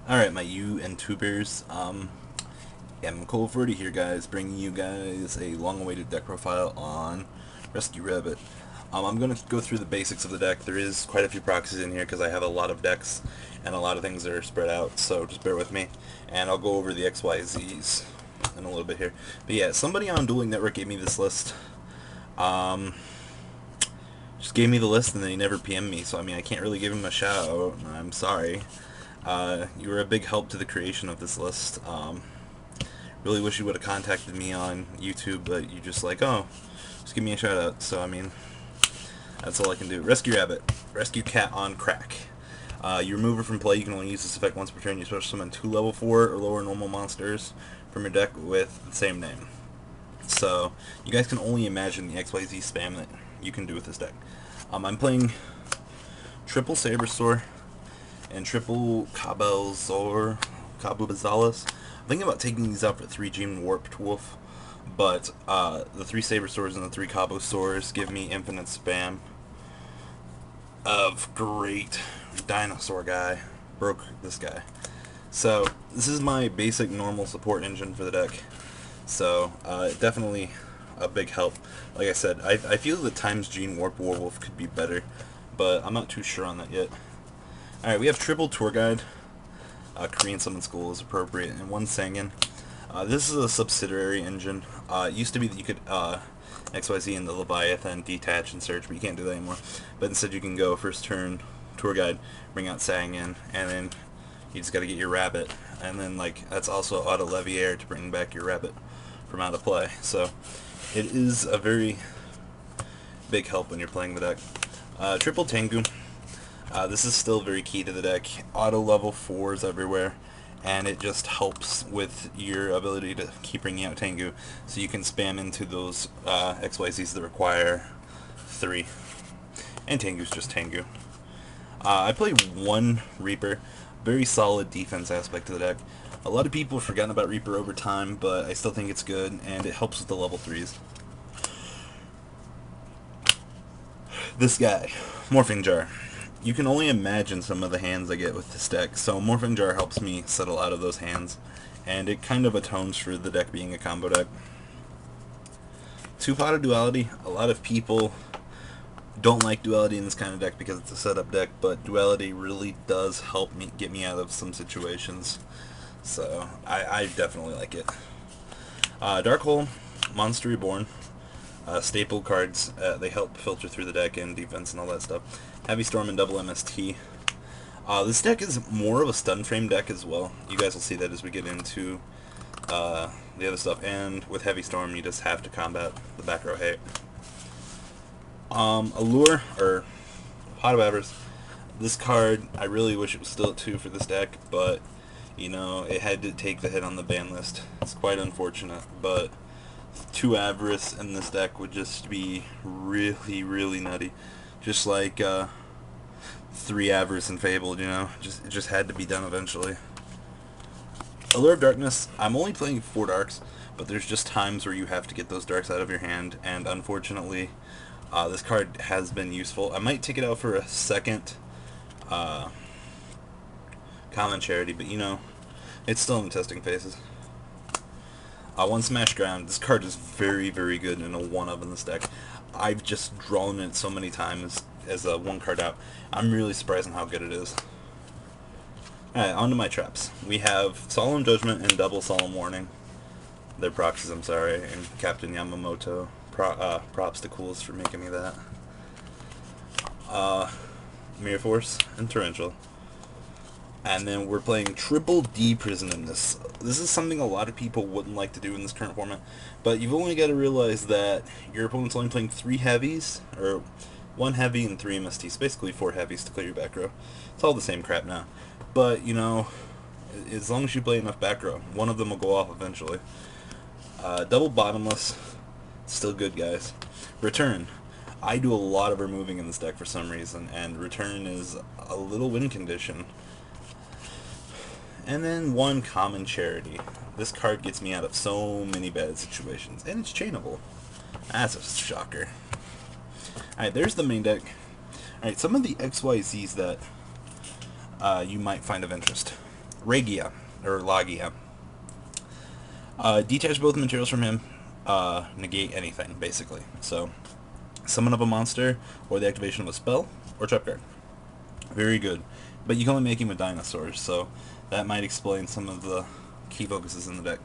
Alright, my YouTubers, M40 here, guys, bringing you guys a long-awaited deck profile on Rescue Rabbit. I'm going to go through the basics of the deck. There is quite a few proxies in here because I have a lot of decks and a lot of things that are spread out, so just bear with me. And I'll go over the XYZs in a little bit here. But yeah, somebody on Dueling Network gave me this list. Just gave me the list and then he never PM'd me, so I mean I can't really give him a shout out. I'm sorry. You were a big help to the creation of this list. Really wish you would have contacted me on YouTube, but you just like, oh, just give me a shout out. So I mean, that's all I can do. Rescue Rabbit, Rescue Cat on crack. You remove her from play. You can only use this effect once per turn. You special summon 2 level 4 or lower normal monsters from your deck with the same name. So you guys can only imagine the XYZ spam that you can do with this deck. I'm playing triple Sabersaur and triple Cabelzor, Cabuzales. I'm thinking about taking these out for 3 Gene Warped Wolf, but the 3 Sabersaurs and the 3 Cabosaurs give me infinite spam of great dinosaur guy. Broke this guy. So this is my basic normal support engine for the deck. So definitely a big help. Like I said, I feel that times Gene Warp Warwolf could be better, but I'm not too sure on that yet. Alright, we have triple Tour Guide. Korean Summon School is appropriate, and 1 Sangan. This is a subsidiary engine. It used to be that you could XYZ in the Leviathan, detach and search, but you can't do that anymore. But instead you can go first turn, Tour Guide, bring out Sangan, and then you just gotta get your rabbit. And then like that's also auto Leviair to bring back your rabbit from out of play. So it is a very big help when you're playing the deck. Triple Tengu. This is still very key to the deck. Auto level 4s everywhere, and it just helps with your ability to keep bringing out Tengu, so you can spam into those XYZs that require 3. And Tengu's just Tengu. I play 1 Reaper. Very solid defense aspect to the deck. A lot of people have forgotten about Reaper over time, but I still think it's good, and it helps with the level 3s. This guy, Morphing Jar. You can only imagine some of the hands I get with this deck, so Morphing Jar helps me settle out of those hands, and it kind of atones for the deck being a combo deck. 2-Pot of Duality. A lot of people don't like Duality in this kind of deck because it's a setup deck, but Duality really does help me get me out of some situations, so I definitely like it. Dark Hole, Monster Reborn. Staple cards, they help filter through the deck and defense and all that stuff. Heavy Storm and double MST. This deck is more of a stun frame deck as well. You guys will see that as we get into the other stuff. And with Heavy Storm, you just have to combat the back row hate. Allure, or Pot of Avarice. This card, I really wish it was still at 2 for this deck, but, you know, it had to take the hit on the ban list. It's quite unfortunate, but 2 Avarice in this deck would just be really, really nutty. Just like 3 Avarice in Fabled, you know? It just had to be done eventually. Allure of Darkness. I'm only playing 4 Darks, but there's just times where you have to get those Darks out of your hand, and unfortunately, this card has been useful. I might take it out for a second Common Charity, but you know, it's still in the testing phases. 1 Smash Ground. This card is very, very good in a 1-of in this deck. I've just drawn it so many times as a 1 card out. I'm really surprised on how good it is. Alright, on to my traps. We have Solemn Judgment and Double Solemn Warning. They're proxies, I'm sorry, and Captain Yamamoto. Props to Cools for making me that. Mirror Force and Torrential. And then we're playing Triple D Prison in this. This is something a lot of people wouldn't like to do in this current format, but you've only got to realize that your opponent's only playing 3 heavies, or 1 heavy and 3 MSTs, basically 4 heavies to clear your back row. It's all the same crap now. But, you know, as long as you play enough back row, one of them will go off eventually. Double Bottomless, still good, guys. Return. I do a lot of removing in this deck for some reason, and Return is a little win condition. And then 1 Common Charity. This card gets me out of so many bad situations, and it's chainable. That's a shocker. Alright, there's the main deck. Alright, some of the XYZs that you might find of interest. Regia, or Lagia. Detach both materials from him, negate anything, basically. So, summon up a monster, or the activation of a spell, or trap card. Very good. But you can only make him with dinosaurs, so that might explain some of the key focuses in the deck.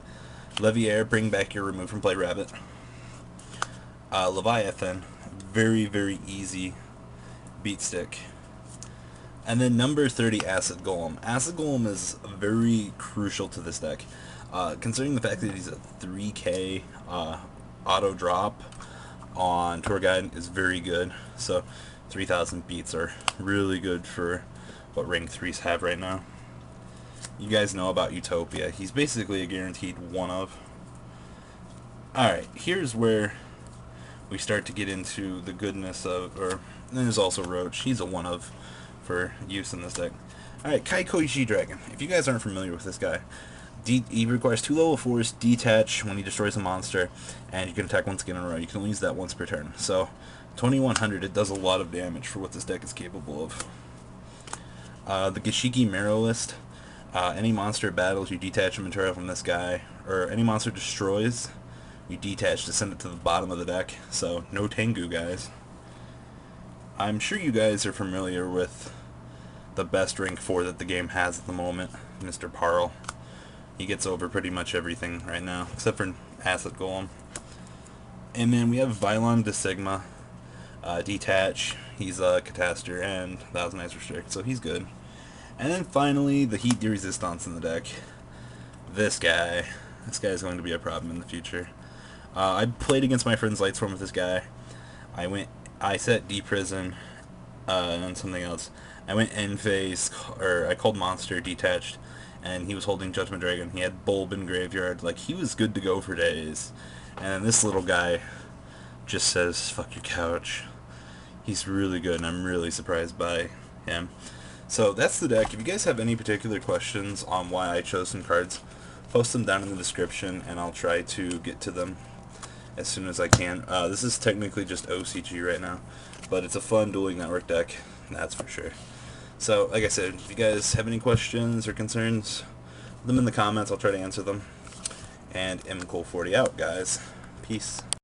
Leviair, bring back your remove from play rabbit. Leviathan, very, very easy beat stick. And then number 30, Acid Golem. Acid Golem is very crucial to this deck. Considering the fact that he's a 3k auto drop on Tour Guide is very good. So 3,000 beats are really good for what rank 3s have right now. You guys know about Utopia. He's basically a guaranteed one of. Alright, here's where we start to get into the goodness of, or there's also Roach. He's a one of for use in this deck. Alright, Keiko G-Dragon. If you guys aren't familiar with this guy, he requires 2 level 4s, detach when he destroys a monster, and you can attack once again in a row. You can only use that once per turn. So, 2100, it does a lot of damage for what this deck is capable of. The Gashiki Marrow list. Any monster battles, you detach a material from this guy, or any monster destroys, you detach to send it to the bottom of the deck. So, no Tengu, guys. I'm sure you guys are familiar with the best rank 4 that the game has at the moment, Mr. Parl. He gets over pretty much everything right now, except for Acid Golem. And then we have Vylon de Sigma, detach. He's a Catastor and Thousand Eyes Restrict, so he's good. And then finally, the Heat Resistance in the deck. This guy. This guy is going to be a problem in the future. I played against my friend's Lightstorm with this guy. I set D-Prison, and then something else. I went end phase, or I called Monster, detached, and he was holding Judgment Dragon. He had Bulb in Graveyard. Like, he was good to go for days. And this little guy just says, fuck your couch. He's really good, and I'm really surprised by him. So, that's the deck. If you guys have any particular questions on why I chose some cards, post them down in the description, and I'll try to get to them as soon as I can. This is technically just OCG right now, but it's a fun Dueling Network deck, that's for sure. So, like I said, if you guys have any questions or concerns, put them in the comments. I'll try to answer them. And MCool40 out, guys. Peace.